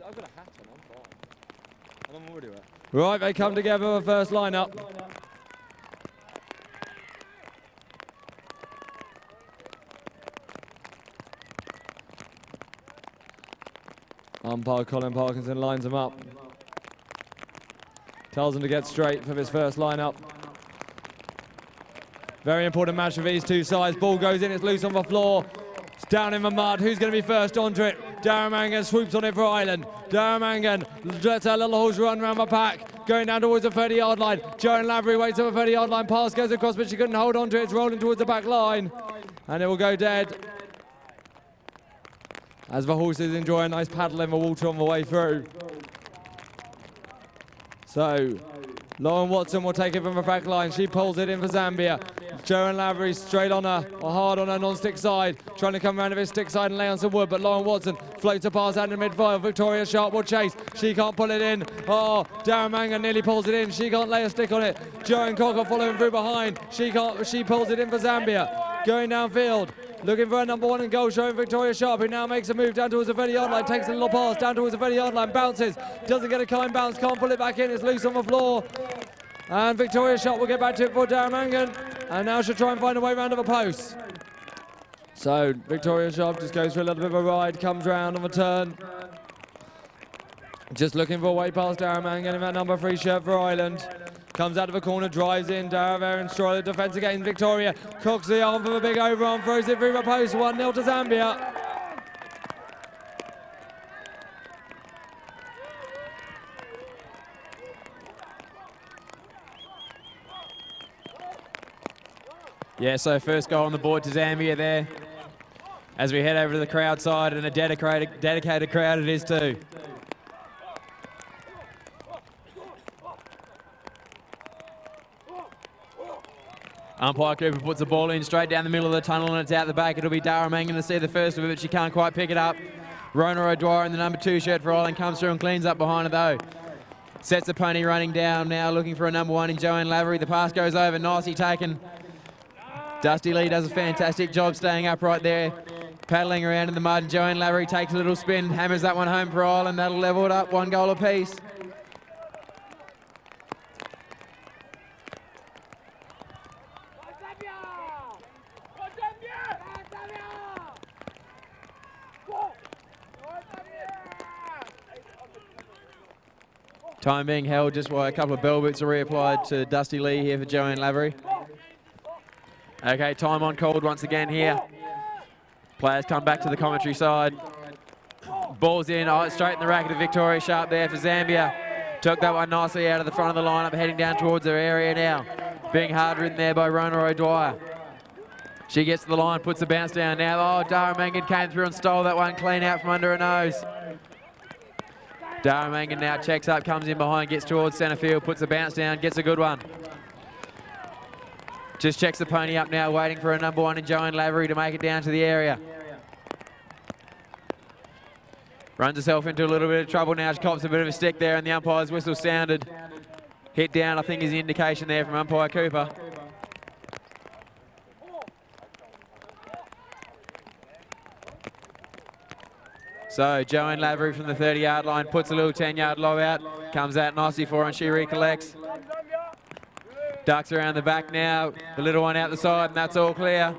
I've got a hat on, I'm fine. And I'm already wet. Right, they come together for the first line-up. Umpire Colin Parkinson lines them up. Tells them to get straight for this first line-up. Very important match for these two sides. Ball goes in, it's loose on the floor. It's down in the mud. Who's going to be first onto it? Darren Mangan swoops on it for Ireland. Darren Mangan lets her little horse run around the pack. Going down towards the 30-yard line. Joan Lavery waits on the 30-yard line. Pass goes across, but she couldn't hold on to it. It's rolling towards the back line. And it will go dead. As the horses enjoy a nice paddle in the water on the way through. So, Lauren Watson will take it from the back line. She pulls it in for Zambia. Joan Lavery straight on her, or hard on her non-stick side, trying to come around to this stick side and lay on some wood, but Lauren Watson floats a pass out in mid-file. Victoria Sharp will chase. She can't pull it in. Oh, Darren Mangan nearly pulls it in. She can't lay a stick on it. Joan Cocker following through behind. She pulls it in for Zambia. Going downfield. Looking for a number one and goal, showing Victoria Sharp, who now makes a move down towards the 30-yard line, takes a little pass down towards the 30-yard line, bounces, doesn't get a kind bounce, can't pull it back in, it's loose on the floor. And Victoria Sharp will get back to it for Darren Mangan, and now she'll try and find a way round to the post. So Victoria Sharp just goes for a little bit of a ride, comes round on the turn. Just looking for a way past Darren Mangan in that number 3 shirt for Ireland. Comes out of the corner, drives in, Dara Varon Stroller, defence against Victoria. Cooks the arm for a big overarm, throws it through the post, 1-0 to Zambia. Yeah, so first goal on the board to Zambia there. As we head over to the crowd side, and a dedicated crowd it is too. Umpire Cooper puts the ball in straight down the middle of the tunnel, and it's out the back. It'll be Dara Mangan to see the first of it, but she can't quite pick it up. Rona O'Dwyer in the number 2 shirt for Ireland comes through and cleans up behind her though. Sets the pony running down now, looking for a number 1 in Joanne Lavery. The pass goes over, nicely taken. Dusty Lee does a fantastic job staying up right there, paddling around in the mud. And Joanne Lavery takes a little spin, hammers that one home for Ireland. That'll level it up, 1 goal apiece. Time being held just while a couple of bell boots are reapplied to Dusty Lee here for Joanne Lavery. Okay, time on called once again here. Players come back to the commentary side. Ball's in, straight in the racket of Victoria Sharp there for Zambia. Took that one nicely out of the front of the lineup, heading down towards her area now. Being hard ridden there by Rona O'Dwyer. She gets to the line, puts the bounce down now. Oh, Dara Mangan came through and stole that one clean out from under her nose. Dara Mangan now checks up, comes in behind, gets towards centre field, puts the bounce down, gets a good one. Just checks the pony up now, waiting for a number 1 in Joanne Lavery to make it down to the area. Runs herself into a little bit of trouble now. She cops a bit of a stick there, and the umpire's whistle sounded. Hit down, I think, is the indication there from umpire Cooper. So Joanne Lavery from the 30-yard line puts a little 10-yard lob out. Comes out nicely for her, and she recollects. Ducks around the back now. The little one out the side, and that's all clear.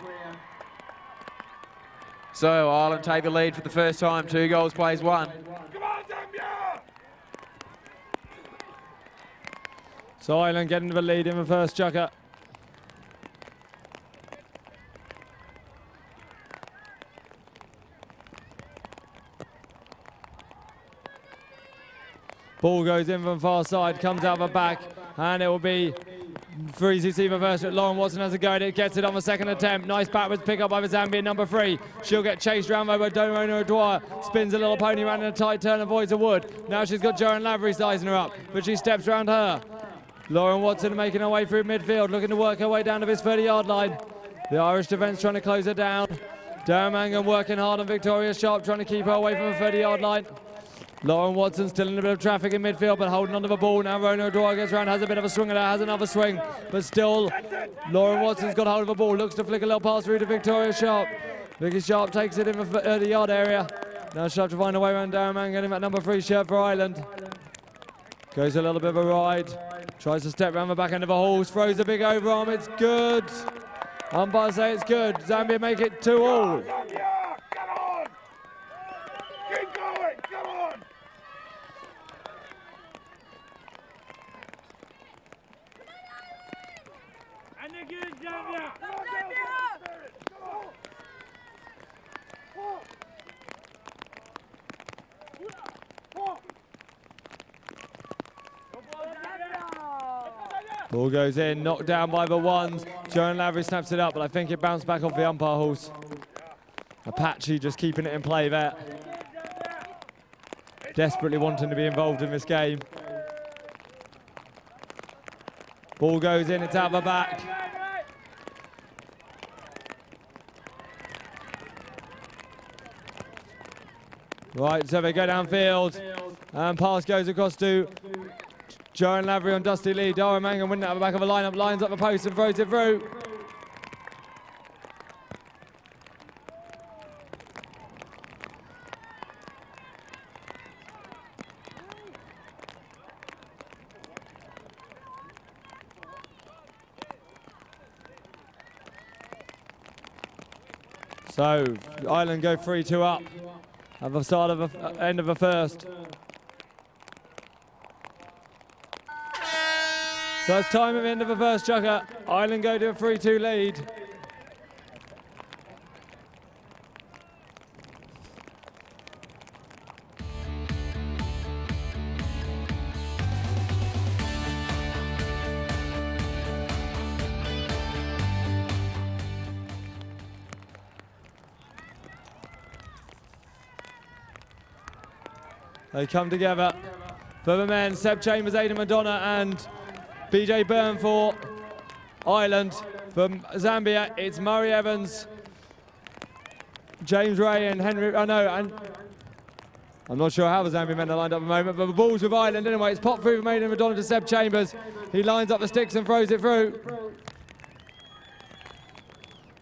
So Ireland take the lead for the first time. 2 goals, plays 1. Come on, Zambia! So Ireland getting the lead in the first chukker. Ball goes in from far side, comes out the back, and it will be for ECC reverse. Lauren Watson has a go at it, gets it on the second attempt. Nice backwards pick up by the Zambian number 3. She'll get chased round by Rona O'Dwyer. Spins a little pony round in a tight turn, avoids a wood. Now she's got Joanne Lavery sizing her up, but she steps round her. Lauren Watson making her way through midfield, looking to work her way down to this 30-yard line. The Irish defence trying to close her down. Darren Mangan working hard on Victoria Sharp, trying to keep her away from the 30-yard line. Lauren Watson still in a bit of traffic in midfield, but holding onto the ball. Now Rona O'Dwyer gets around, has a bit of a swing at her, has another swing, but still Lauren Watson's got hold of the ball, looks to flick a little pass through to Victoria Sharp. Vicky Sharp takes it in the 30-yard area. Now Sharp to find a way around Darren Mann, getting that number 3 shirt for Ireland. Goes a little bit of a ride, tries to step round the back end of a horse, throws a big overarm, it's good. Umpire say it's good. Zambia make it 2-all. Keep going, come on! And again, Zambia! Come on, Zambia! Come on! Ball goes in, knocked down by the ones. Joan Lavery snaps it up, but I think it bounced back off the umpire horse. Apache just keeping it in play there. Desperately wanting to be involved in this game. Ball goes in, it's out the back. Right, so they go downfield. And pass goes across to Joan Lavery on Dusty Lee. Dara Mangan winning out the back of the lineup, lines up the post and throws it through. So Ireland go 3-2 up at the start of the end of the first. So it's time at the end of the first, Chucker. Ireland go to a 3-2 lead. They come together. For the men, Seb Chambers, Aidan Madonna and BJ Byrne for Ireland. From Zambia, it's Murray Evans, James Ray and Henry, and I'm not sure how the Zambian men are lined up at the moment, but the ball's with Ireland anyway. It's popped through from Aidan Madonna to Seb Chambers. He lines up the sticks and throws it through.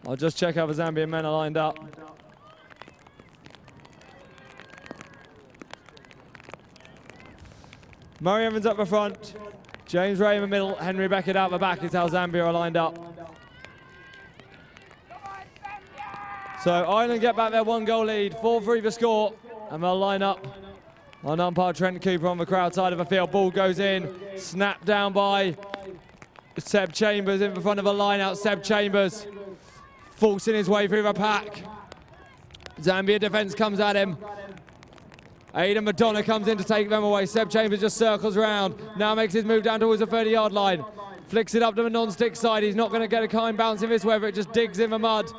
I'll just check how the Zambian men are lined up. Murray Evans up the front, James Ray in the middle, Henry Beckett out the back is how Zambia are lined up. So Ireland get back their 1-goal lead, 4-3 the score, and they'll line up on umpire Trent Cooper on the crowd side of the field. Ball goes in, snapped down by Seb Chambers in the front of the line out. Seb Chambers forcing his way through the pack. Zambia defence comes at him. Aidan Madonna comes in to take them away. Seb Chambers just circles around. Now makes his move down towards the 30-yard line. Flicks it up to the non-stick side. He's not going to get a kind bounce in this weather. It just digs in the mud.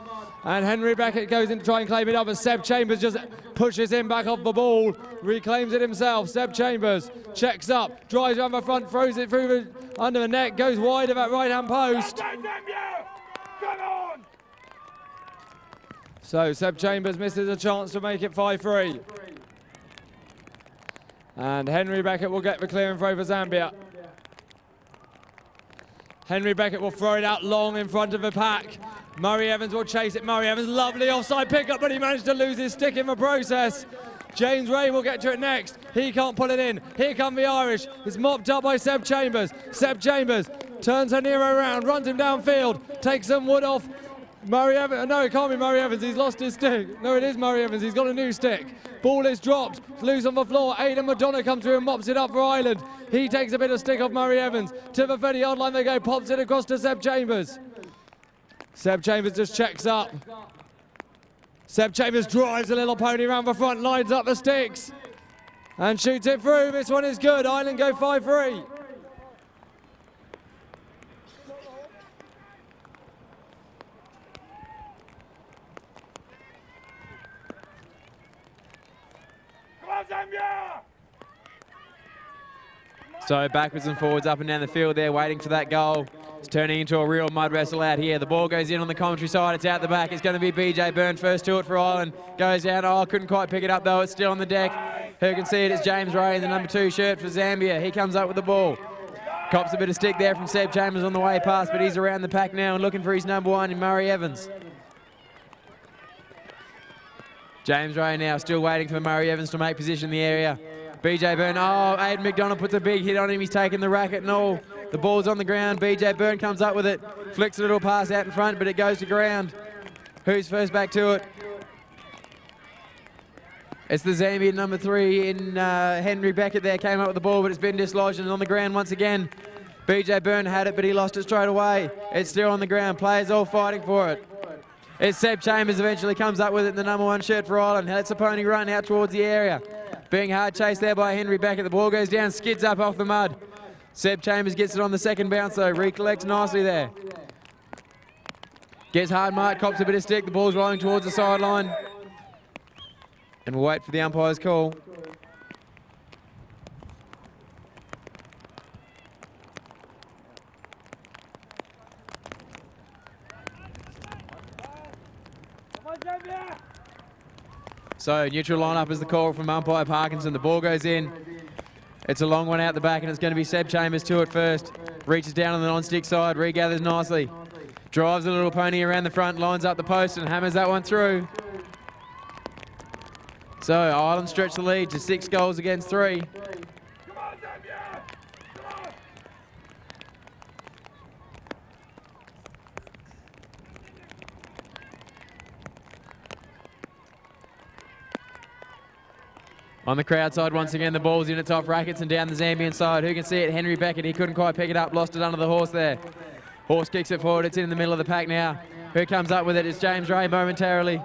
And Henry Beckett goes in to try and claim it up. And Seb Chambers just pushes him back off the ball. Reclaims it himself. Seb Chambers checks up. Drives around the front. Throws it through under the net. Goes wide of that right-hand post. Come on! So Seb Chambers misses a chance to make it 5-3. And Henry Beckett will get the clearing throw for Zambia. Henry Beckett will throw it out long in front of the pack. Murray Evans will chase it. Murray Evans, lovely offside pickup, but he managed to lose his stick in the process. James Ray will get to it next. He can't pull it in. Here come the Irish. It's mopped up by Seb Chambers. Seb Chambers turns Haniro around, runs him downfield, takes some wood off. Murray Evans, no, it can't be Murray Evans, he's lost his stick. No, it is Murray Evans, he's got a new stick. Ball is dropped, it's loose on the floor. Aidan Madonna comes through and mops it up for Ireland. He takes a bit of stick off Murray Evans. To the 30-yard line they go, pops it across to Seb Chambers. Seb Chambers just checks up. Seb Chambers drives a little pony around the front, lines up the sticks, and shoots it through. This one is good, Ireland go 5-3. So backwards and forwards, up and down the field there, waiting for that goal. It's turning into a real mud wrestle out here. The ball goes in on the commentary side. It's out the back. It's going to be BJ Byrne first to it for Ireland. Goes down. Oh, couldn't quite pick it up though. It's still on the deck. Who can see it? It's James Ray in the number 2 shirt for Zambia. He comes up with the ball. Cops a bit of stick there from Seb Chambers on the way past, but he's around the pack now and looking for his number 1 in Murray Evans. James Ray now still waiting for Murray Evans to make position in the area. BJ Byrne, oh, Aidan McDonough puts a big hit on him. He's taking the racket and all. The ball's on the ground. BJ Byrne comes up with it, flicks a little pass out in front, but it goes to ground. Who's first back to it? It's the Zambian number 3 in Henry Beckett there, came up with the ball, but it's been dislodged and on the ground once again. BJ Byrne had it, but he lost it straight away. It's still on the ground. Players all fighting for it. It's Seb Chambers eventually comes up with it in the number 1 shirt for Ireland. Lets the pony run out towards the area. Being hard chased there by Henry Beckett. The ball goes down, skids up off the mud. Seb Chambers gets it on the second bounce though, recollects nicely there. Gets hard mark, cops a bit of stick. The ball's rolling towards the sideline. And we'll wait for the umpire's call. So neutral lineup is the call from umpire Parkinson. The ball goes in. It's a long one out the back and it's going to be Seb Chambers to it first. Reaches down on the non-stick side, regathers nicely. Drives a little pony around the front, lines up the post and hammers that one through. So Ireland stretch the lead to 6 goals against 3. Come on, Zambia! Come on! On the crowd side, once again, the ball's in its off rackets and down the Zambian side. Who can see it? Henry Beckett. He couldn't quite pick it up, lost it under the horse there. Horse kicks it forward. It's in the middle of the pack now. Who comes up with it? It's James Ray momentarily.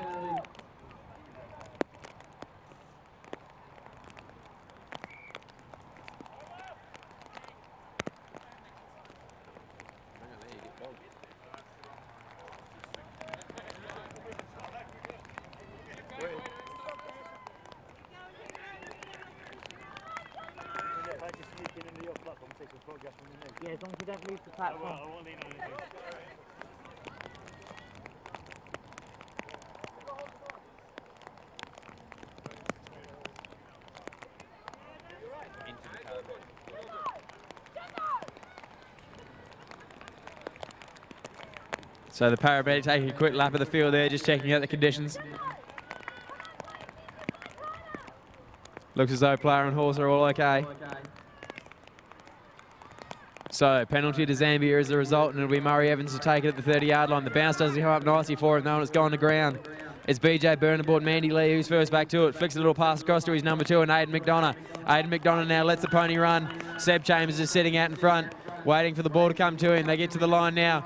Yeah, as long as you don't lose the platform. So the paramedic taking a quick lap of the field there, just checking out the conditions. Looks as though player and horse are all okay. So penalty to Zambia as a result, and it'll be Murray Evans to take it at the 30-yard line. The bounce doesn't come up nicely for him, though, and it's gone to ground. It's BJ Byrne aboard Mandy Lee, who's first back to it. Flicks a little pass across to his number 2, and Aidan McDonough. Aidan McDonough now lets the pony run. Seb Chambers is sitting out in front, waiting for the ball to come to him. They get to the line now.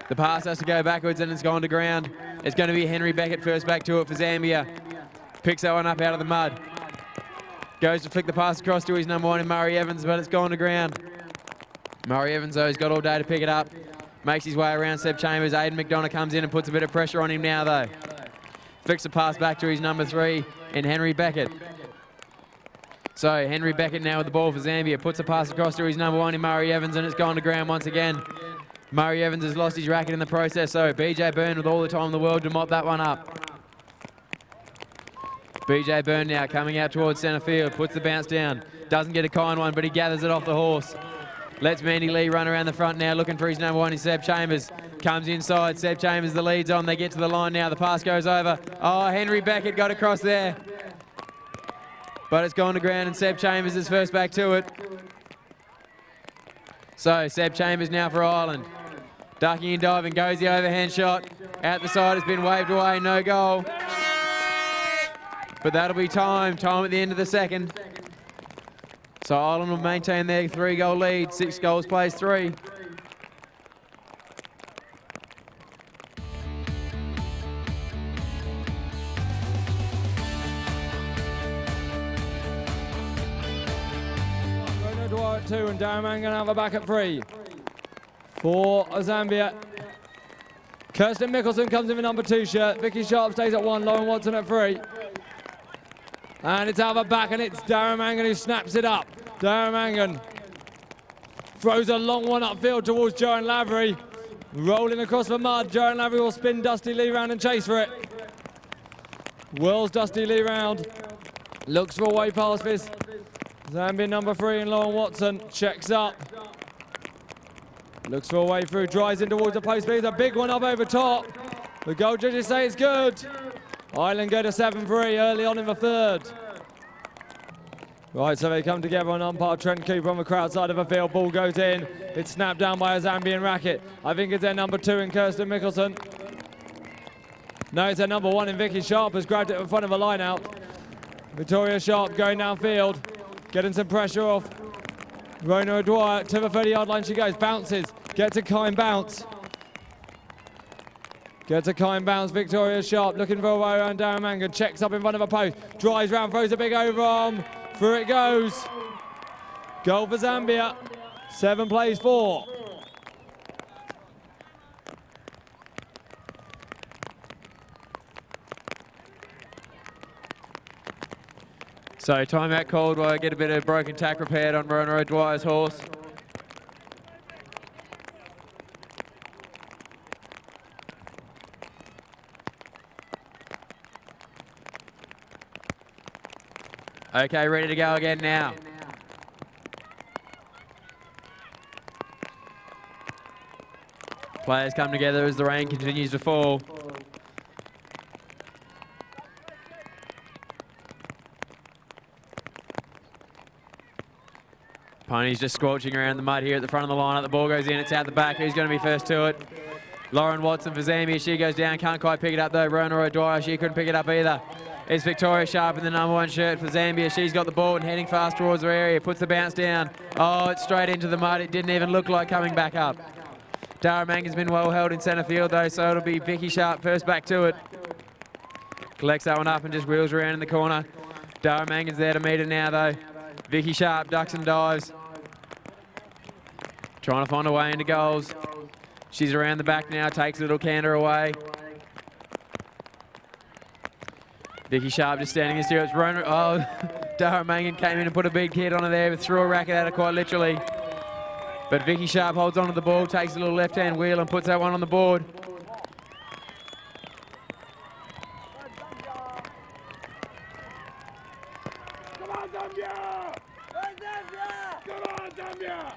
The pass has to go backwards, and it's gone to ground. It's going to be Henry Beckett first back to it for Zambia. Picks that one up out of the mud. Goes to flick the pass across to his number 1 in Murray Evans, but it's gone to ground. Murray Evans, though, he's got all day to pick it up. Makes his way around Seb Chambers. Aidan McDonough comes in and puts a bit of pressure on him now, though. Flicks the pass back to his number 3 in Henry Beckett. So Henry Beckett now with the ball for Zambia. Puts a pass across to his number 1 in Murray Evans, and it's gone to ground once again. Murray Evans has lost his racket in the process, so BJ Byrne with all the time in the world to mop that one up. BJ Byrne now coming out towards centre field, puts the bounce down. Doesn't get a kind one, but he gathers it off the horse. Lets Mandy Lee run around the front now, looking for his number 1 in Seb Chambers. Comes inside, Seb Chambers the lead's on. They get to the line now, the pass goes over. Oh, Henry Beckett got across there. But it's gone to ground and Seb Chambers is first back to it. So Seb Chambers now for Ireland. Ducking and diving, goes the overhand shot. Out the side, it's been waved away, no goal. But that'll be time at the end of the second. So Ireland will maintain their 3-goal lead, 6 goals plays 3. Dwyer at 2 and Darren Mangan going to have a back at 3. For Zambia. Kirsten Mickelson comes in with number 2 shirt. Vicky Sharp stays at 1, Lauren Watson at 3. And it's out of a back and it's Darren Mangan who snaps it up. Darren Mangan throws a long one upfield towards Joan Lavery. Rolling across the mud, Joan Lavery will spin Dusty Lee round and chase for it. Whirls Dusty Lee round. Looks for a way past this. Zambian number 3 and Lauren Watson checks up. Looks for a way through, drives in towards the post. There's a big one up over top. The goal judges say it's good. Ireland go to 7-3 early on in the third. Right, so they come together on umpire Trent Cooper on the crowd side of the field. Ball goes in. It's snapped down by a Zambian racket. I think it's their number 2 in Kirsten Mickelson. No, it's their number 1 in Vicky Sharp, has grabbed it in front of the line out. Victoria Sharp going downfield, getting some pressure off. Rona O'Dwyer to the 30-yard line she goes, bounces, gets a kind bounce. Gets a kind bounce, Victoria Sharp looking for a way around Darren Mangan, checks up in front of a post, drives round, throws a big overarm, through it goes. Goal for Zambia, 7 plays 4. So timeout called while I get a bit of broken tack repaired on Rona O'Dwyer's horse. Okay, ready to go again now. Players come together as the rain continues to fall. Pony's just squelching around the mud here at the front of the lineup. The ball goes in, it's out the back. Who's going to be first to it? Lauren Watson for Zambia. She goes down, can't quite pick it up though. Rona O'Dwyer, she couldn't pick it up either. It's Victoria Sharp in the number 1 shirt for Zambia. She's got the ball and heading fast towards her area. Puts the bounce down. Oh, it's straight into the mud. It didn't even look like coming back up. Dara Mangan's been well held in centre field though, so it'll be Vicky Sharp first back to it. Collects that one up and just wheels around in the corner. Dara Mangan's there to meet it now though. Vicky Sharp ducks and dives. Trying to find a way into goals. She's around the back now, takes a little canter away. Vicky Sharp just standing in stirrups. Oh, Dara Mangan came in and put a big hit on her there, but threw a racket at her quite literally. But Vicky Sharp holds onto the ball, takes a little left-hand wheel and puts that one on the board. Come on, Zambia! Come on, Zambia!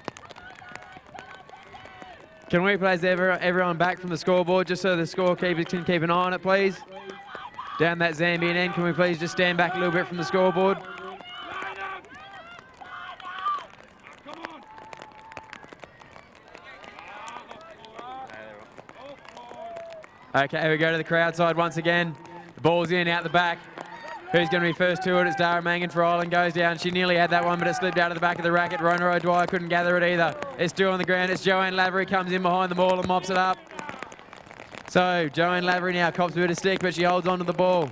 Can we please everyone back from the scoreboard just so the scorekeepers can keep an eye on it, please? Down that Zambian end, can we please just stand back a little bit from the scoreboard? Okay, we go to the crowd side once again. The ball's in, out the back. Who's going to be first to it? It's Dara Mangan for Ireland, goes down. She nearly had that one, but it slipped out of the back of the racket. Rona O'Dwyer couldn't gather it either. It's still on the ground. It's Joanne Lavery, comes in behind the ball and mops it up. So, Joanne Lavery now cops a bit of stick, but she holds onto the ball.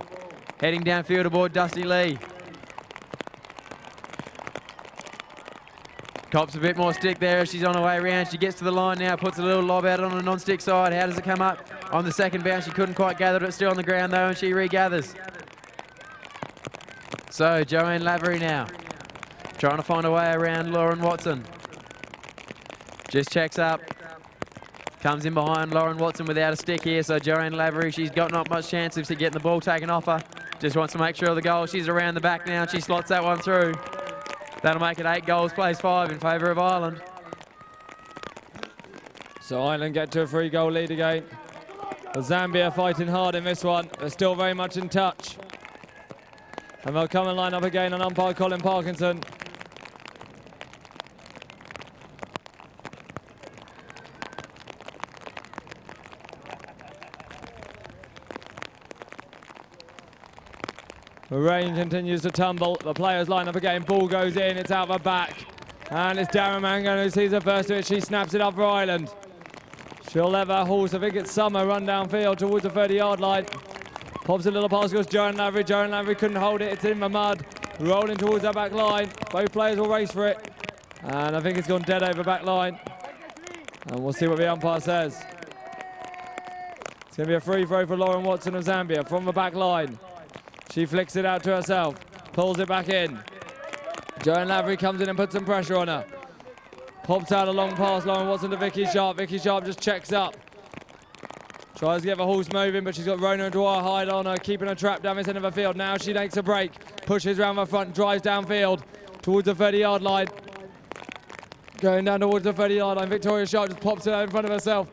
Heading downfield aboard Dusty Lee. Cops a bit more stick there as she's on her way around. She gets to the line now, puts a little lob out on the non-stick side. How does it come up? On the second bounce, she couldn't quite gather it. It's still on the ground though, and she regathers. So, Joanne Lavery now, trying to find a way around Lauren Watson. Just checks up. Comes in behind Lauren Watson without a stick here, so Joanne Lavery, she's got not much chance of getting the ball taken off her. Just wants to make sure of the goal. She's around the back now, and she slots that one through. That'll make it 8 goals, plays 5 in favour of Ireland. So Ireland get to a 3-goal lead again. But Zambia fighting hard in this one. They're still very much in touch. And they'll come and line up again on umpire Colin Parkinson. The rain continues to tumble. The players line up again. Ball goes in. It's out the back. And it's Darren Mangan who sees her first to it. She snaps it up for Ireland. She'll let that horse, I think it's Summer, run downfield towards the 30-yard line. Pops a little pass, goes Joanne Lavery. Joanne Lavery couldn't hold it. It's in the mud. Rolling towards that back line. Both players will race for it. And I think it's gone dead over back line. And we'll see what the umpire says. It's going to be a free throw for Lauren Watson of Zambia from the back line. She flicks it out to herself, pulls it back in. Joanne Lavery comes in and puts some pressure on her. Pops out a long pass, Lauren Watson to Vicky Sharp. Vicky Sharp just checks up. Tries to get the horse moving, but she's got Rona Dwyer hide on her, keeping her trapped down this end of the field. Now she makes a break, pushes around the front, drives downfield towards the 30-yard line. Going down towards the 30-yard line, Victoria Sharp just pops it out in front of herself.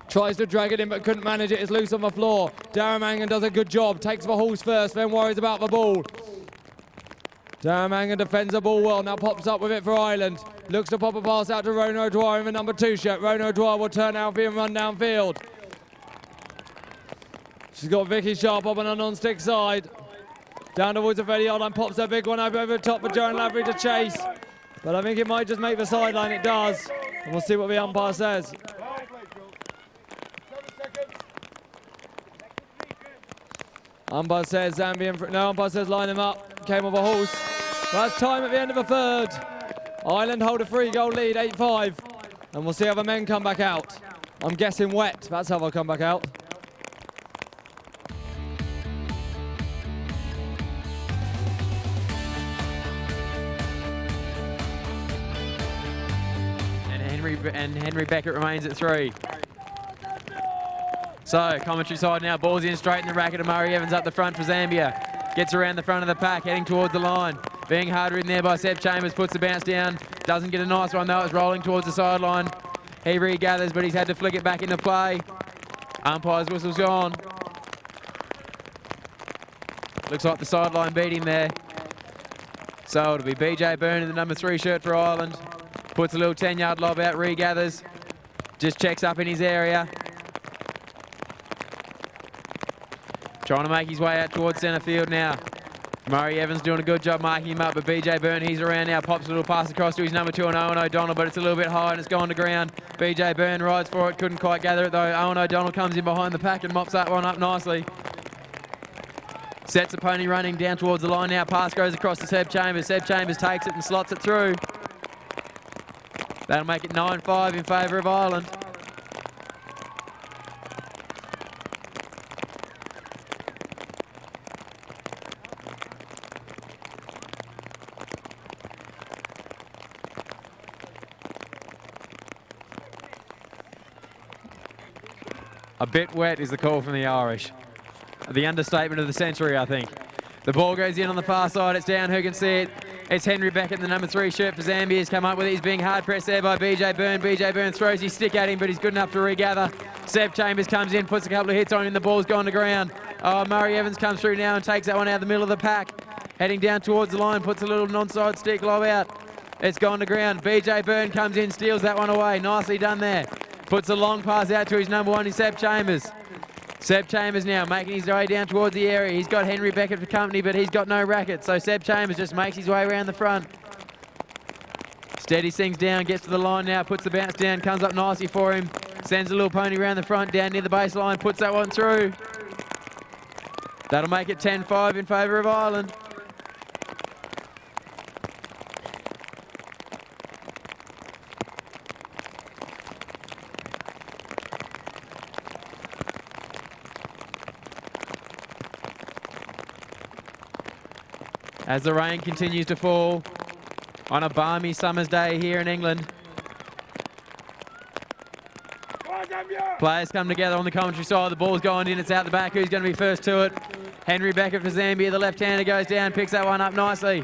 Tries to drag it in, but couldn't manage it. It's loose on the floor. Darren Mangan does a good job, takes the horse first, then worries about the ball. Darren Mangan defends the ball well, now pops up with it for Ireland. Looks to pop a pass out to Rona O'Dwyer in the number 2 shirt. Rona O'Dwyer will turn outfield and run downfield. She's got Vicky Sharp up on her non-stick side. Down towards the 30-yard line, pops her big one over the top for Joan Lavery to chase. But I think it might just make the sideline, it does. And we'll see what the umpire says. Umpire says Zambian, no, umpire says line him up. Came off a horse. That's time at the end of the third. Ireland hold a 3-goal lead, 8-5. And we'll see how the men come back out. I'm guessing wet, that's how they'll come back out. And Henry Beckett remains at 3. So, commentary side now, ball's in straight in the racket of Murray Evans up the front for Zambia. Gets around the front of the pack, heading towards the line. Being hard ridden there by Seb Chambers, puts the bounce down. Doesn't get a nice one though, it's rolling towards the sideline. He regathers, but he's had to flick it back into play. Umpire's whistle's gone. Looks like the sideline beat him there. So it'll be BJ Byrne in the number 3 shirt for Ireland. Puts a little 10-yard lob out, regathers. Just checks up in his area. Trying to make his way out towards centre field now. Murray Evans doing a good job marking him up, but BJ Byrne, he's around now, pops a little pass across to his number 2 and Owen O'Donnell, but it's a little bit high and it's gone to ground. BJ Byrne rides for it, couldn't quite gather it though. Owen O'Donnell comes in behind the pack and mops that one up nicely. Sets the pony running down towards the line now. Pass goes across to Seb Chambers. Seb Chambers takes it and slots it through. That'll make it 9-5 in favour of Ireland. A bit wet is the call from the Irish. The understatement of the century, I think. The ball goes in on the far side. It's down. Who can see it? It's Henry Beckett, the number 3 shirt for Zambia. He's come up with it. He's being hard pressed there by BJ Byrne. BJ Byrne throws his stick at him, but he's good enough to regather. Seb Chambers comes in, puts a couple of hits on him. The ball's gone to ground. Oh, Murray Evans comes through now and takes that one out of the middle of the pack. Heading down towards the line, puts a little non-side stick lob out. It's gone to ground. BJ Byrne comes in, steals that one away. Nicely done there. Puts a long pass out to his number 1 in Seb Chambers. Seb Chambers now making his way down towards the area. He's got Henry Beckett for company, but he's got no racket. So Seb Chambers just makes his way around the front. Steadies things down, gets to the line now, puts the bounce down, comes up nicely for him. Sends a little pony around the front, down near the baseline, puts that one through. That'll make it 10-5 in favour of Ireland. As the rain continues to fall on a balmy summer's day here in England. Players come together on the commentary side. The ball's going in, it's out the back. Who's going to be first to it? Henry Beckett for Zambia. The left-hander goes down, picks that one up nicely.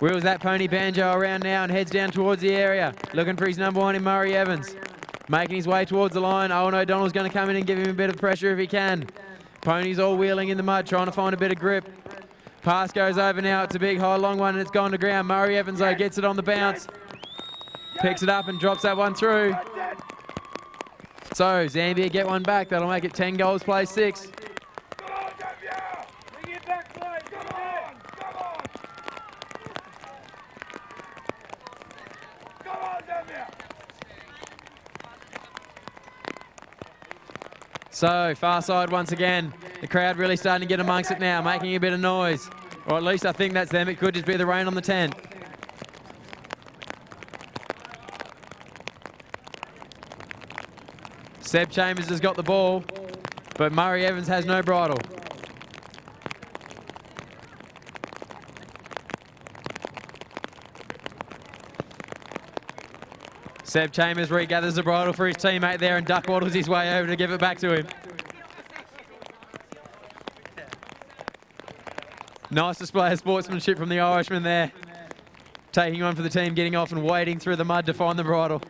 Wheels that pony banjo around now and heads down towards the area. Looking for his number 1 in Murray Evans. Making his way towards the line. Owen O'Donnell's going to come in and give him a bit of pressure if he can. Pony's all wheeling in the mud, trying to find a bit of grip. Pass goes over now. It's a big, high, long one, and it's gone to ground. Murray Evans, though, gets it on the bounce. Picks it up and drops that one through. So, Zambia get one back. That'll make it 10 goals, play 6. Come on, Zambia! Bring it back, boys! Come on! Come on! Come on, Zambia! So, far side once again. The crowd really starting to get amongst it now, making a bit of noise. Or at least I think that's them. It could just be the rain on the tent. Seb Chambers has got the ball, but Murray Evans has no bridle. Seb Chambers regathers the bridle for his teammate there and duck waddles his way over to give it back to him. Nice display of sportsmanship from the Irishman there. Taking one for the team, getting off and wading through the mud to find the bridle.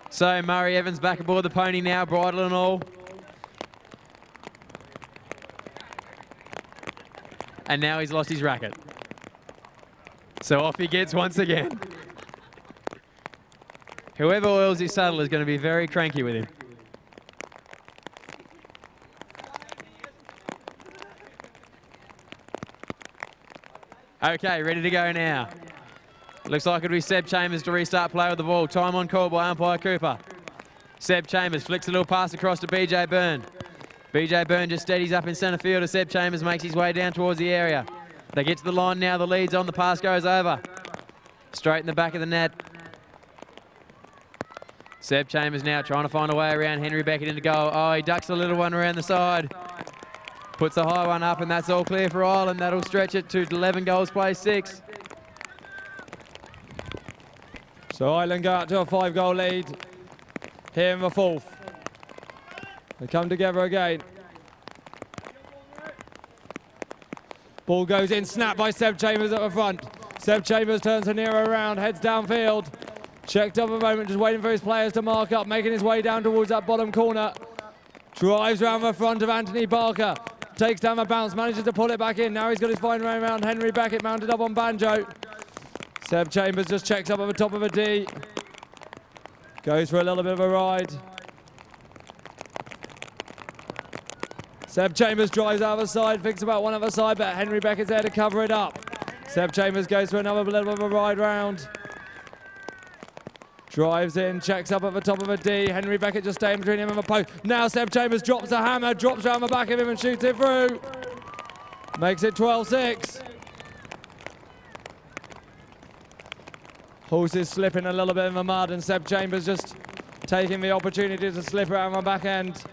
So Murray Evans back aboard the pony now, bridle and all. And now he's lost his racket. So off he gets once again. Whoever oils his saddle is going to be very cranky with him. Okay, ready to go now. Looks like it'll be Seb Chambers to restart play with the ball. Time on call by umpire Cooper. Seb Chambers flicks a little pass across to BJ Byrne. BJ Byrne just steadies up in centre field as Seb Chambers makes his way down towards the area. They get to the line now, the lead's on, the pass goes over. Straight in the back of the net. Seb Chambers now trying to find a way around Henry Beckett into goal. Oh, he ducks a little one around the side. Puts a high one up and that's all clear for Ireland. That'll stretch it to 11 goals, play 6. So Ireland go out to a 5-goal lead here in the 4th. They come together again. Ball goes in, snap by Seb Chambers at the front. Seb Chambers turns to Nero around, heads downfield. Checked up a moment, just waiting for his players to mark up, making his way down towards that bottom corner. Drives around the front of Anthony Barker. Takes down the bounce, manages to pull it back in. Now he's got his fine way around Henry Beckett, mounted up on Banjo. Seb Chambers just checks up at the top of a D. Goes for a little bit of a ride. Seb Chambers drives out of the side, thinks about one other side, but Henry Beckett's there to cover it up. Seb Chambers goes for another little bit of a ride round. Drives in, checks up at the top of a D. Henry Beckett just staying between him and the post. Now Seb Chambers drops a hammer, drops around the back of him and shoots it through. Makes it 12-6. Horse is slipping a little bit in the mud and Seb Chambers just taking the opportunity to slip around the back end.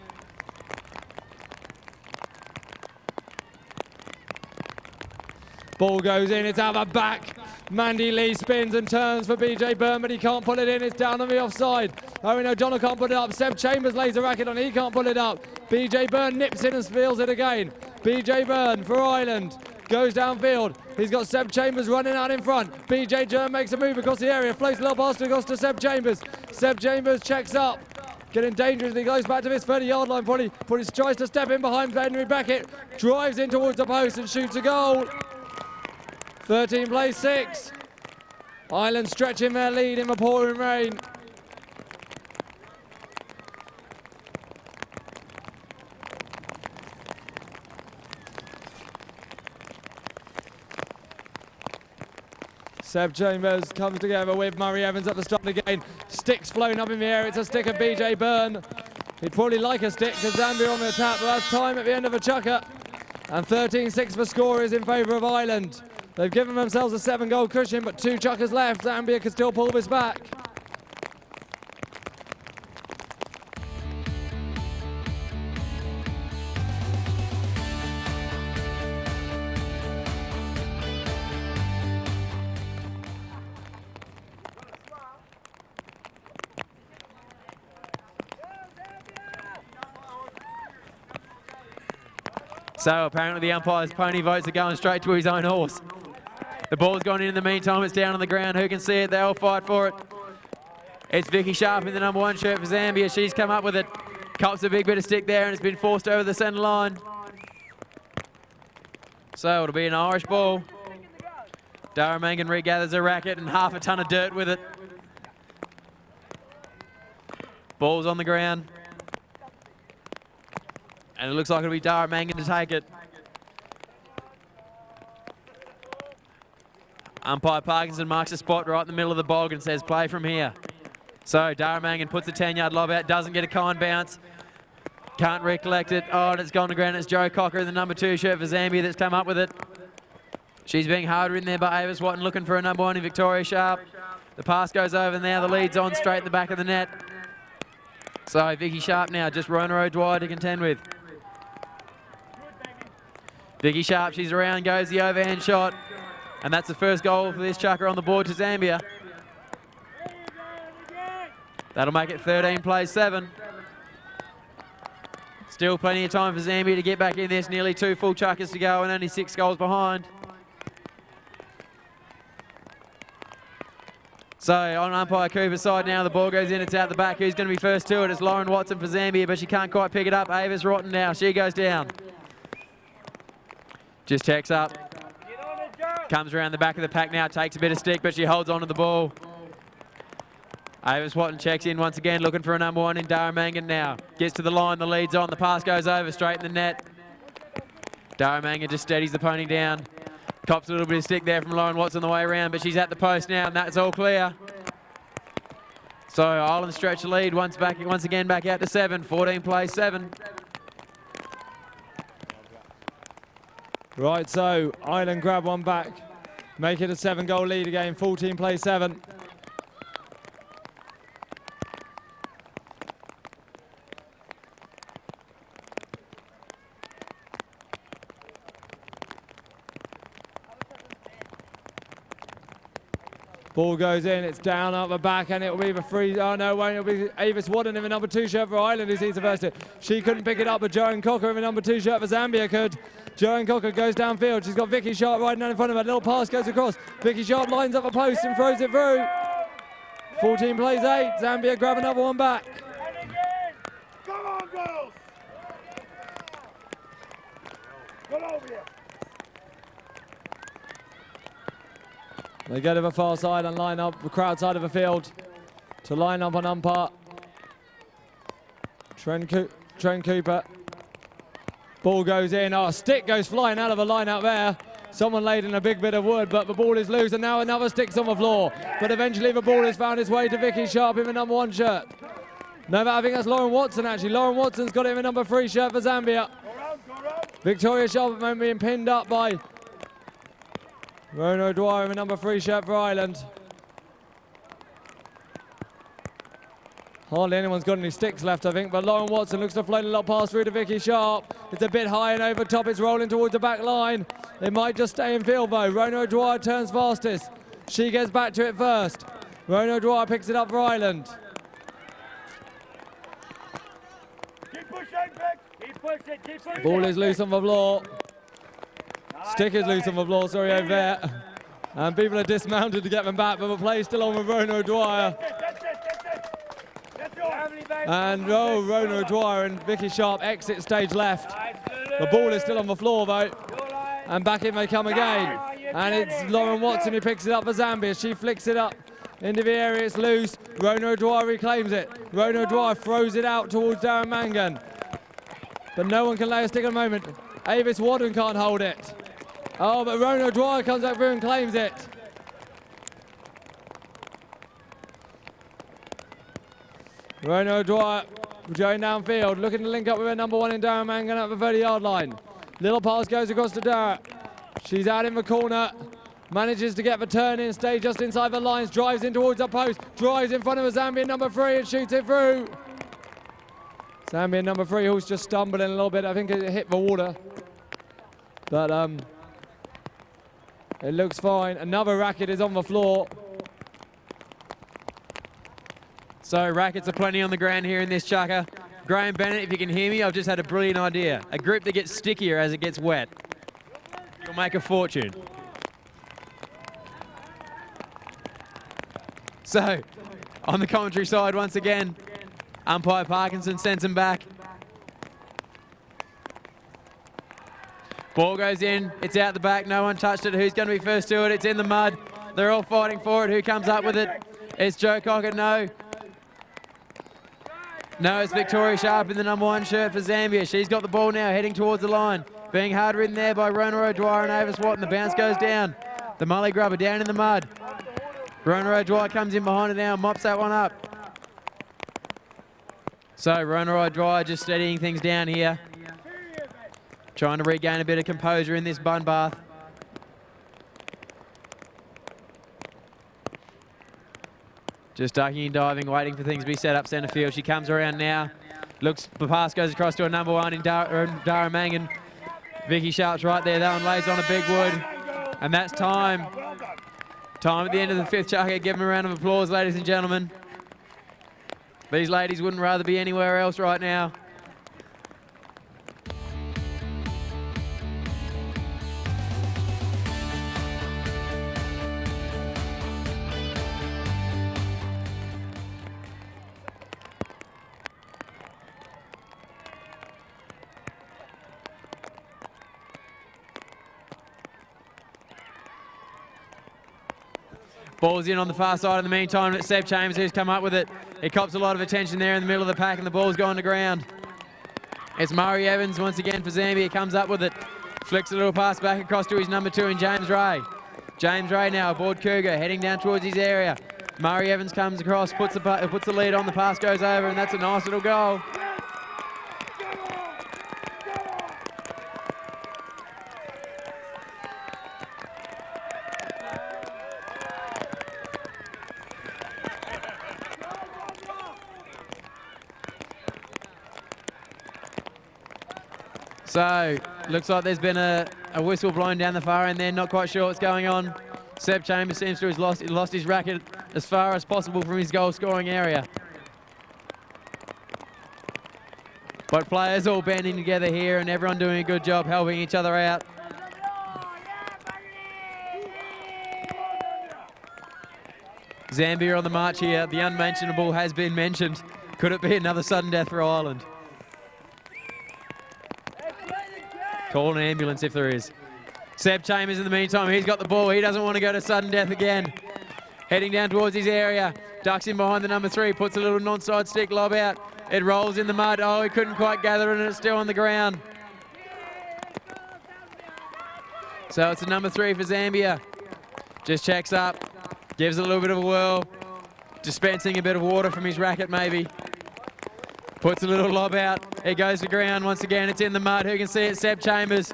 Ball goes in, it's out the back. Mandy Lee spins and turns for BJ Byrne, but he can't put it in. It's down on the offside. Owen O'Donnell can't put it up. Seb Chambers lays a racket on, he can't put it up. BJ Byrne nips in and steals it again. BJ Byrne for Ireland. Goes downfield. He's got Seb Chambers running out in front. BJ Byrne makes a move across the area. Floats a little pass across to Seb Chambers. Seb Chambers checks up. Getting dangerous. He goes back to his 30-yard line. Probably tries to step in behind Henry Beckett. Drives in towards the post and shoots a goal. 13 plays 6. Ireland stretching their lead in the pouring rain. Seb Chambers comes together with Murray Evans at the start again. Sticks floating up in the air. It's a stick of BJ Byrne. He'd probably like a stick because Zambia on the attack, but that's time at the end of a chukker. And 13-6 for score is in favour of Ireland. They've given themselves a 7-goal cushion, but 2 chukkers left. Zambia can still pull this back. So apparently the umpire's pony votes are going straight to his own horse. The ball's gone in the meantime, it's down on the ground. Who can see it? They all fight for it. It's Vicky Sharp in the number 1 shirt for Zambia. She's come up with it. Cops a big bit of stick there and it's been forced over the centre line. So it'll be an Irish ball. Dara Mangan regathers a racket and half a ton of dirt with it. Ball's on the ground. And it looks like it'll be Dara Mangan to take it. Umpire Parkinson marks a spot right in the middle of the bog and says play from here. So Dara Mangan puts a 10-yard lob out, doesn't get a kind bounce. Can't recollect it. Oh, and it's gone to ground. It's Joe Cocker in the number 2 shirt for Zambia that's come up with it. She's being harder in there by Avis Watton, looking for a number 1 in Victoria Sharp. The pass goes over now. The lead's on straight in the back of the net. So Vicky Sharp now, just Rona O'Dwyer to contend with. Vicky Sharp, she's around, goes the overhand shot. And that's the first goal for this chucker on the board to Zambia. That'll make it 13 plays 7. Still plenty of time for Zambia to get back in this. Nearly 2 full chuckers to go and only 6 goals behind. So on umpire Cooper's side now, the ball goes in, it's out the back. Who's going to be first to it? It's Lauren Watson for Zambia, but she can't quite pick it up. Avis Rotten now, she goes down. Just checks up. Comes around the back of the pack now, takes a bit of stick, but she holds on to the ball. Avis Watton checks in once again, looking for a number 1 in Daramangan now. Gets to the line, the lead's on, the pass goes over, straight in the net. Daramangan just steadies the pony down. Cops a little bit of stick there from Lauren Watson the way around, but she's at the post now, and that's all clear. So Ireland stretch the lead once again back out to 7, 14 plays 7. Right, so Ireland grab one back, make it a 7-goal lead again, 14 plays 7. Ball goes in, it's down up the back, and it will be the free. Oh no, won't it be Avis Wadden in the number 2 shirt for Ireland who sees the first hit. She couldn't pick it up, but Joan Cocker in the number 2 shirt for Zambia could. Joan Cocker goes downfield. She's got Vicky Sharp riding down in front of her. Little pass goes across. Vicky Sharp lines up a post and throws it through. 14 plays 8. Zambia grab another one back. Come on, girls! Get over here! They go to the far side and line up the crowd side of the field to line up on umpire. Trent Cooper. Ball goes in. Oh, a stick goes flying out of the line out there. Someone laid in a big bit of wood, but the ball is loose, and now another stick's on the floor. But eventually the ball has found its way to Vicky Sharp in the number 1 shirt. No, I think that's Lauren Watson, actually. Lauren Watson's got it in the number 3 shirt for Zambia. Victoria Sharp at the moment being pinned up by Rono Dwyer in the number 3 shirt for Ireland. Hardly anyone's got any sticks left, I think, but Lauren Watson looks to float a little pass through to Vicky Sharp. It's a bit high and over top, it's rolling towards the back line. It might just stay in field though. Rono Dwyer turns fastest. She gets back to it first. Rono Dwyer picks it up for Ireland. Keep pushing, Vic! Keep pushing, keep pushing! Ball is loose on the floor. Stick is loose on the floor, sorry, over there. And people are dismounted to get them back, but the play's still on with Rono Dwyer. And Rono Dwyer and Vicky Sharp exit stage left. The ball is still on the floor though. And back in they come again. And it's Lauren Watson who picks it up for Zambia. She flicks it up into the area, it's loose. Rono Dwyer reclaims it. Rono Dwyer throws it out towards Daramangan. But no one can lay a stick at the moment. Avis Wadden can't hold it. Oh, but Rono Dwyer comes up through and claims it. Rono Dwyer going downfield, looking to link up with her number 1 in Daramangan at the 30-yard line. Little pass goes across to Dara. She's out in the corner, manages to get the turn in, stay just inside the lines, drives in towards the post, drives in front of the Zambian number 3 and shoots it through. Zambian number 3 who's just stumbling a little bit. I think it hit the water. But it looks fine. Another racket is on the floor. So rackets are plenty on the ground here in this chucker. Graham Bennett, if you can hear me, I've just had a brilliant idea. A grip that gets stickier as it gets wet. You'll make a fortune. So, on the commentary side once again, umpire Parkinson sends him back. Ball goes in, it's out the back, no one touched it. Who's going to be first to it? It's in the mud. They're all fighting for it. Who comes up with it? It's Joe Cocker, no. No, it's Victoria Sharp in the number 1 shirt for Zambia. She's got the ball now, heading towards the line. Being hard ridden there by Rono Dwyer and Avis Watton. The bounce goes down. The Mully grubber down in the mud. Rono Dwyer comes in behind it now and mops that one up. So Rono Dwyer just steadying things down here. Trying to regain a bit of composure in this bun bath. Just ducking and diving, waiting for things to be set up centre field. She comes around now. Looks, the pass goes across to a number 1 in Daramangan. Vicky Sharp's right there. That one lays on a big wood. And that's time. Time at the end of the 5th chucker. Give them a round of applause, ladies and gentlemen. These ladies wouldn't rather be anywhere else right now. Ball's in on the far side in the meantime. It's Seb Chambers who's come up with it. He cops a lot of attention there in the middle of the pack and the ball's going to ground. It's Murray Evans once again for Zambia. Comes up with it. Flicks a little pass back across to his number 2 in James Ray. James Ray now aboard Cougar, heading down towards his area. Murray Evans comes across, puts the lead on, the pass goes over, and that's a nice little goal. So, looks like there's been a whistle blown down the far end there, not quite sure what's going on. Seb Chambers seems to have lost his racket as far as possible from his goal scoring area. But players all banding together here and everyone doing a good job helping each other out. Zambia on the march here. The unmentionable has been mentioned. Could it be another sudden death for Ireland? Call an ambulance if there is. Seb Chambers in the meantime, he's got the ball. He doesn't want to go to sudden death again. Heading down towards his area. Ducks in behind the number 3, puts a little non-side stick lob out. It rolls in the mud. Oh, he couldn't quite gather it and it's still on the ground. So it's a number 3 for Zambia. Just checks up, gives it a little bit of a whirl. Dispensing a bit of water from his racket maybe. Puts a little lob out. It goes to ground once again. It's in the mud. Who can see it? Seb Chambers.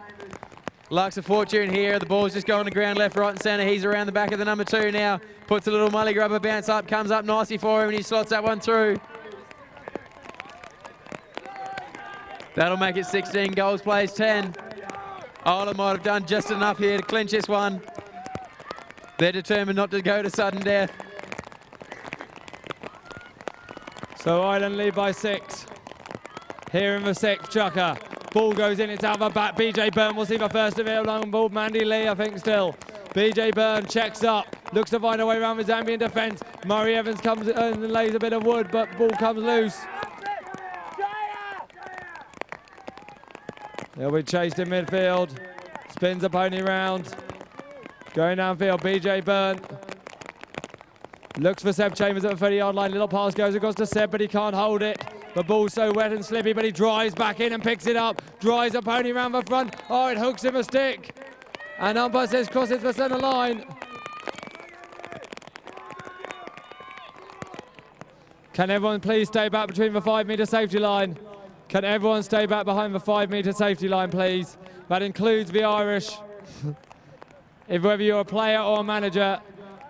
Luck's a fortune here. The ball's just going to ground left, right and centre. He's around the back of the number 2 now. Puts a little mully grubber bounce up. Comes up nicely for him and he slots that one through. That'll make it 16 goals, plays 10. Ireland might have done just enough here to clinch this one. They're determined not to go to sudden death. So Ireland lead by 6. Here in the 6th chucker. Ball goes in, it's out of the back. BJ Byrne will see the first of it. Long ball, Mandy Lee, I think still. BJ Byrne checks up, looks to find a way around the Zambian defence. Murray Evans comes and lays a bit of wood, but ball comes loose. He'll be chased in midfield. Spins the pony round. Going downfield, BJ Byrne. Looks for Seb Chambers at the 30-yard line. Little pass goes across to Seb, but he can't hold it. The ball's so wet and slippy, but he drives back in and picks it up. Drives a pony round the front. Oh, it hooks him a stick. And umpire says crosses the centre line. Can everyone please stay back between the 5-metre safety line? Can everyone stay back behind the 5-metre safety line, please? That includes the Irish. If whether you're a player or a manager,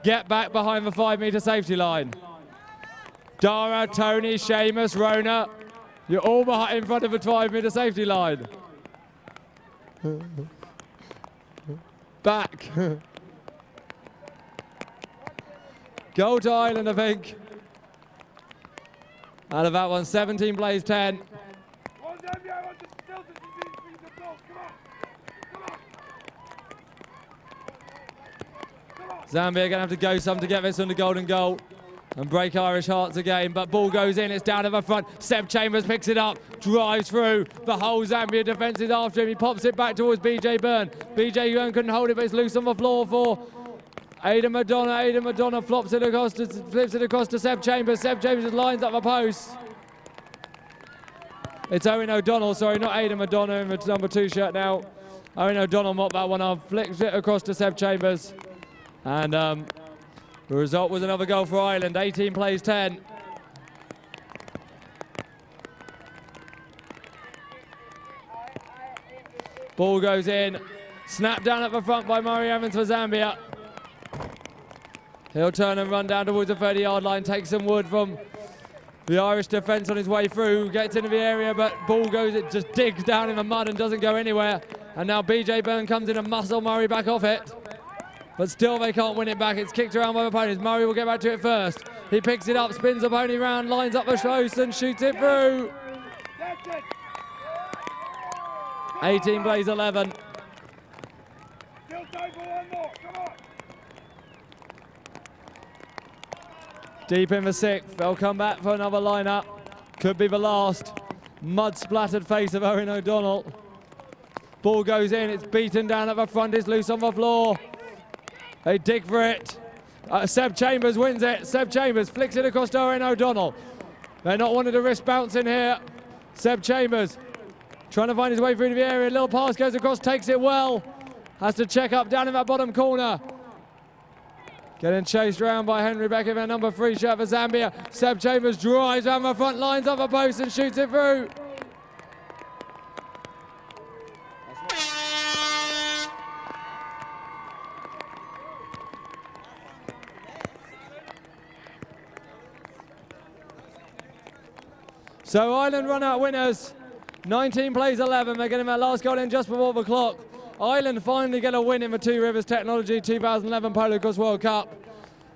get back behind the 5-metre safety line. Dara, Tony, Seamus, Rona, you're all behind in front of the 5-metre safety line. Back. Goal to Ireland, I think. Out of that one, 17 plays 10. Zambia going to have to go some to get this on the golden goal and break Irish hearts again, but ball goes in, it's down at the front. Seb Chambers picks it up, drives through. The whole Zambia defence is after him. He pops it back towards BJ Byrne. BJ Byrne couldn't hold it, but it's loose on the floor for Aidan Madonna. Aidan Madonna flips it across to Seb Chambers. Seb Chambers just lines up the post. It's Owen O'Donnell, sorry, not Aidan Madonna in the number 2 shirt now. Owen O'Donnell mopped that one up, flicks it across to Seb Chambers. And the result was another goal for Ireland, 18 plays 10. Ball goes in, snapped down at the front by Murray Evans for Zambia. He'll turn and run down towards the 30-yard line, take some wood from the Irish defence on his way through, gets into the area, but ball goes, it just digs down in the mud and doesn't go anywhere. And now BJ Byrne comes in and muscle Murray back off it. but still they can't win it back. It's kicked around by the ponies. Murray will get back to it first. He picks it up, spins the pony round, lines up the post and shoots it through. 18 plays 11. Still time for one more. Come on. Deep in the sixth. They'll come back for another lineup. Could be the last. Mud splattered face of Owen O'Donnell. Ball goes in. It's beaten down at the front. It's loose on the floor. They dig for it. Seb Chambers wins it. Seb Chambers flicks it across to Owen O'Donnell. They're not wanting to risk bouncing here. Seb Chambers trying to find his way through the area. Little pass goes across, takes it well. Has to check up down in that bottom corner. Getting chased around by Henry Becker, their number 3 shirt for Zambia. Seb Chambers drives around the front, lines up a post and shoots it through. So Ireland run out winners. 19 plays 11. They're getting that last goal in just before the clock. Ireland finally get a win in the Two Rivers Technology 2011 Polocrosse World Cup.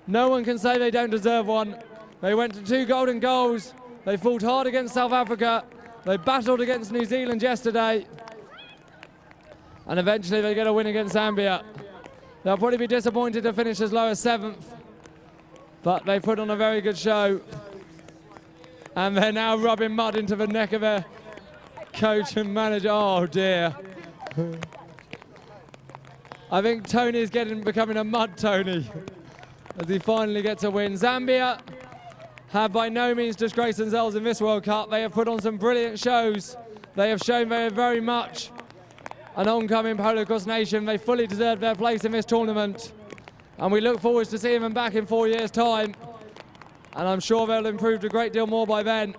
No one can say they don't deserve one. They went to 2 golden goals. They fought hard against South Africa. They battled against New Zealand yesterday. And eventually they get a win against Zambia. They'll probably be disappointed to finish as low as 7th. But they put on a very good show. And they're now rubbing mud into the neck of their coach and manager. Oh dear. I think Tony is becoming a mud Tony as he finally gets a win. Zambia have by no means disgraced themselves in this World Cup. They have put on some brilliant shows. They have shown they are very much an oncoming Polocrosse nation. They fully deserve their place in this tournament. And we look forward to seeing them back in 4 years' time. And I'm sure they'll improve a great deal more by then.